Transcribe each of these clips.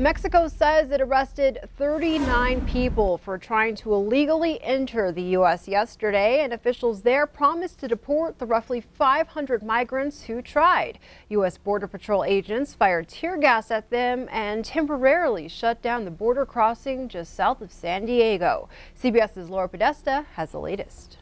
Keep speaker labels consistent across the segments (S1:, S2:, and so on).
S1: Mexico says it arrested 39 people for trying to illegally enter the U.S. yesterday, and officials there promised to deport the roughly 500 migrants who tried. U.S. Border Patrol agents fired tear gas at them and temporarily shut down the border crossing just south of San Diego. CBS's Laura Podesta has the latest.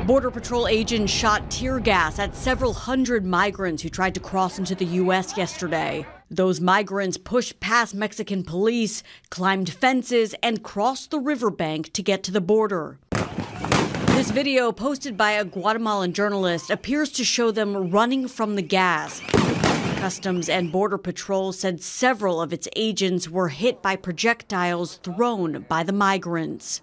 S2: Border Patrol agents shot tear gas at several hundred migrants who tried to cross into the U.S. yesterday. Those migrants pushed past Mexican police, climbed fences, and crossed the riverbank to get to the border. This video, posted by a Guatemalan journalist, appears to show them running from the gas. Customs and Border Patrol said several of its agents were hit by projectiles thrown by the migrants.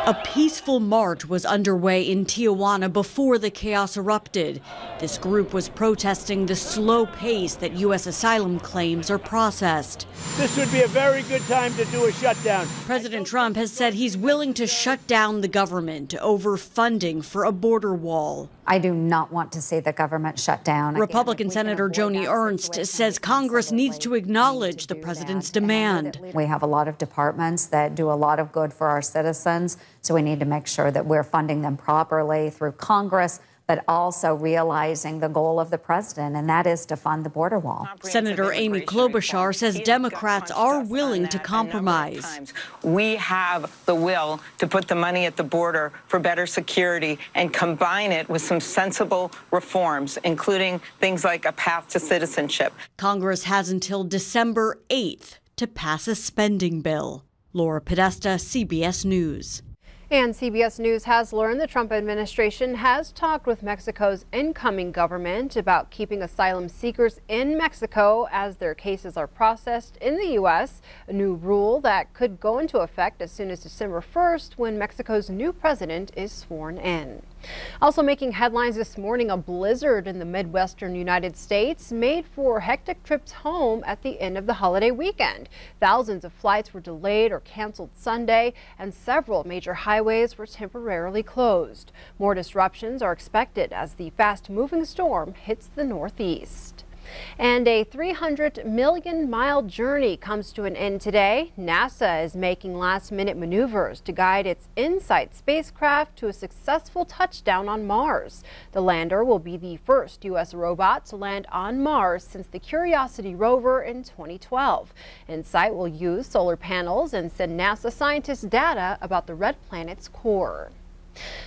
S2: A peaceful march was underway in Tijuana before the chaos erupted. This group was protesting the slow pace that U.S. asylum claims are processed.
S3: This would be a very good time to do a shutdown.
S2: President Trump has said he's willing to shut down the government over funding for a border wall.
S4: I do not want to see the government shut down.
S2: Republican Senator Joni Ernst says Congress needs to acknowledge the president's demand.
S4: We have a lot of departments that do a lot of good for our citizens, so we need to make sure that we're funding them properly through Congress, but also realizing the goal of the president, and that is to fund the border wall.
S2: Senator Amy Klobuchar says Democrats are willing to compromise.
S5: We have the will to put the money at the border for better security and combine it with some sensible reforms, including things like a path to citizenship.
S2: Congress has until December 8th to pass a spending bill. Laura Podesta, CBS News.
S1: And CBS News has learned the Trump administration has talked with Mexico's incoming government about keeping asylum seekers in Mexico as their cases are processed in the U.S., a new rule that could go into effect as soon as December 1st when Mexico's new president is sworn in. Also making headlines this morning, a blizzard in the Midwestern United States made for hectic trips home at the end of the holiday weekend. Thousands of flights were delayed or canceled Sunday, and several major highways were temporarily closed. More disruptions are expected as the fast-moving storm hits the Northeast. And a 300 million mile journey comes to an end today. NASA is making last-minute maneuvers to guide its InSight spacecraft to a successful touchdown on Mars. The lander will be the first U.S. robot to land on Mars since the Curiosity rover in 2012. InSight will use solar panels and send NASA scientists data about the red planet's core.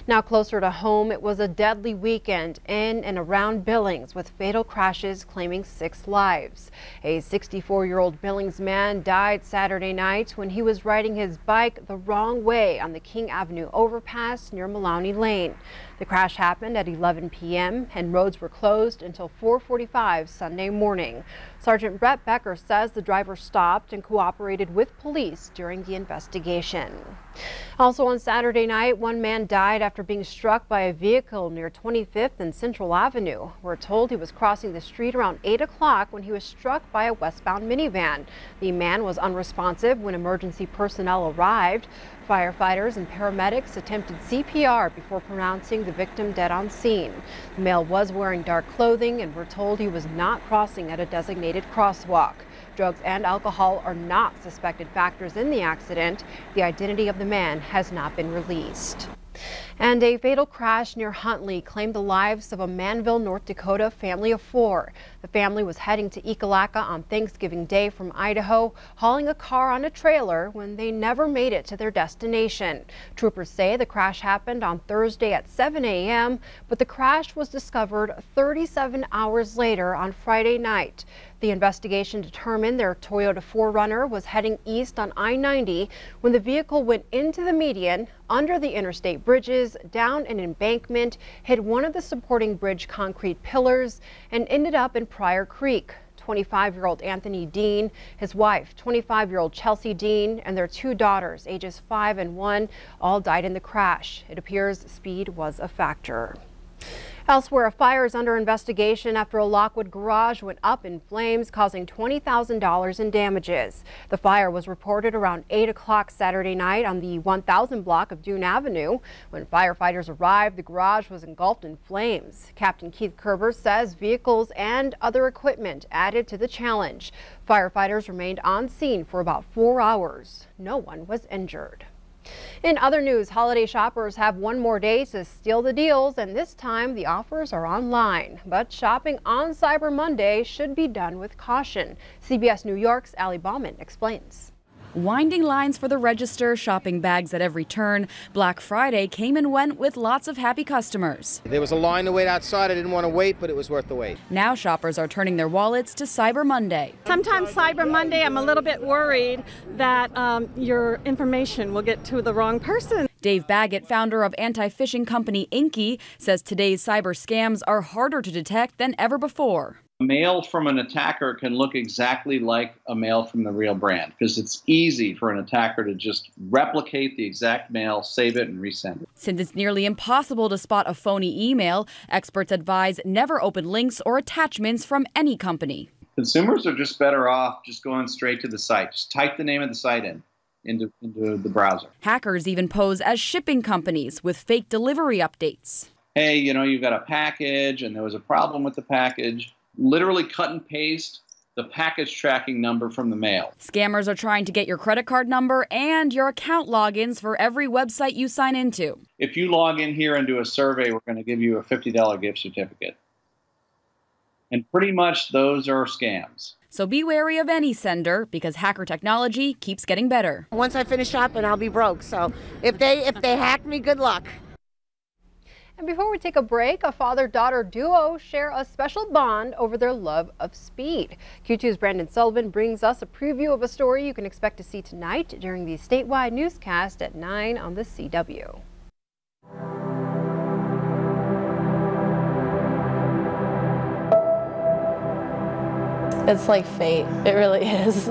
S1: Now closer to home, it was a deadly weekend in and around Billings with fatal crashes claiming 6 lives. A 64-year-old Billings man died Saturday night when he was riding his bike the wrong way on the King Avenue overpass near Maloney Lane. The crash happened at 11 p.m. and roads were closed until 4:45 Sunday morning. Sergeant Brett Becker says the driver stopped and cooperated with police during the investigation. Also on Saturday night, one man died after being struck by a vehicle near 25th and Central Avenue. We're told he was crossing the street around 8 o'clock when he was struck by a westbound minivan. The man was unresponsive when emergency personnel arrived. Firefighters and paramedics attempted CPR before pronouncing the victim dead on scene. The male was wearing dark clothing and we're told he was not crossing at a designated crosswalk. Drugs and alcohol are not suspected factors in the accident. The identity of the man has not been released. And a fatal crash near Huntley claimed the lives of a Manville, North Dakota family of 4. The family was heading to Ekalaka on Thanksgiving Day from Idaho, hauling a car on a trailer when they never made it to their destination. Troopers say the crash happened on Thursday at 7 a.m., but the crash was discovered 37 hours later on Friday night. The investigation determined their Toyota 4Runner was heading east on I-90 when the vehicle went into the median, under the interstate bridges, down an embankment, hit one of the supporting bridge concrete pillars, and ended up in Pryor Creek. 25-year-old Anthony Dean, his wife, 25-year-old Chelsea Dean, and their 2 daughters, ages 5 and 1, all died in the crash. It appears speed was a factor. Elsewhere, a fire is under investigation after a Lockwood garage went up in flames, causing $20,000 in damages. The fire was reported around 8 o'clock Saturday night on the 1000 block of Dune Avenue. When firefighters arrived, the garage was engulfed in flames. Captain Keith Kerber says vehicles and other equipment added to the challenge. Firefighters remained on scene for about 4 hours. No one was injured. In other news, holiday shoppers have one more day to steal the deals, and this time the offers are online. But shopping on Cyber Monday should be done with caution. CBS New York's Ali Bauman explains.
S6: Winding lines for the register, shopping bags at every turn. Black Friday came and went with lots of happy customers.
S7: There was a line to wait outside. I didn't want to wait, but it was worth the wait.
S6: Now shoppers are turning their wallets to Cyber Monday.
S8: Sometimes Cyber Monday, I'm a little bit worried that your information will get to the wrong person.
S6: Dave Baggett, founder of anti-phishing company Inky, says today's cyber scams are harder to detect than ever before.
S9: A mail from an attacker can look exactly like a mail from the real brand because it's easy for an attacker to just replicate the exact mail, save it, and resend it.
S6: Since it's nearly impossible to spot a phony email, experts advise never open links or attachments from any company.
S9: Consumers are just better off just going straight to the site. Just type the name of the site into the browser.
S6: Hackers even pose as shipping companies with fake delivery updates.
S9: Hey, you've got a package and there was a problem with the package. Literally cut and paste the package tracking number from the mail.
S6: Scammers are trying to get your credit card number and your account logins for every website you sign into.
S9: If you log in here and do a survey, we're going to give you a $50 gift certificate. And pretty much those are scams.
S6: So be wary of any sender because hacker technology keeps getting better.
S10: Once I finish shopping, I'll be broke. So if they hack me, good luck.
S1: And before we take a break, a father-daughter duo share a special bond over their love of speed. Q2's Brandon Sullivan brings us a preview of a story you can expect to see tonight during the statewide newscast at 9 on the CW.
S11: It's like fate. It really is.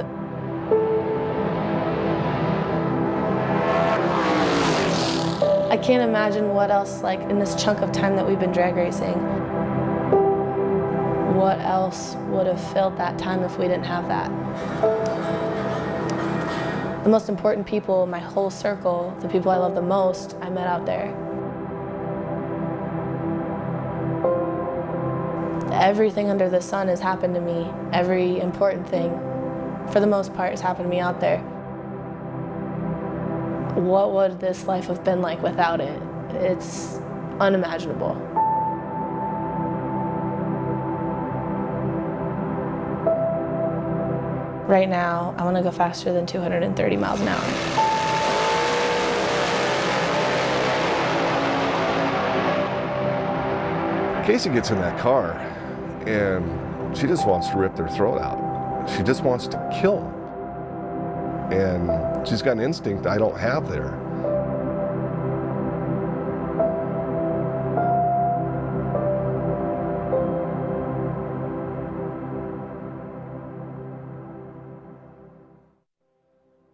S11: I can't imagine what else, like in this chunk of time that we've been drag racing, what else would have filled that time if we didn't have that. The most important people in my whole circle, the people I love the most, I met out there. Everything under the sun has happened to me. Every important thing, for the most part, has happened to me out there. What would this life have been like without it? It's unimaginable. Right now, I want to go faster than 230 miles an hour.
S12: Casey gets in that car, and she just wants to rip their throat out. She just wants to kill them. And she's got an instinct I don't have there.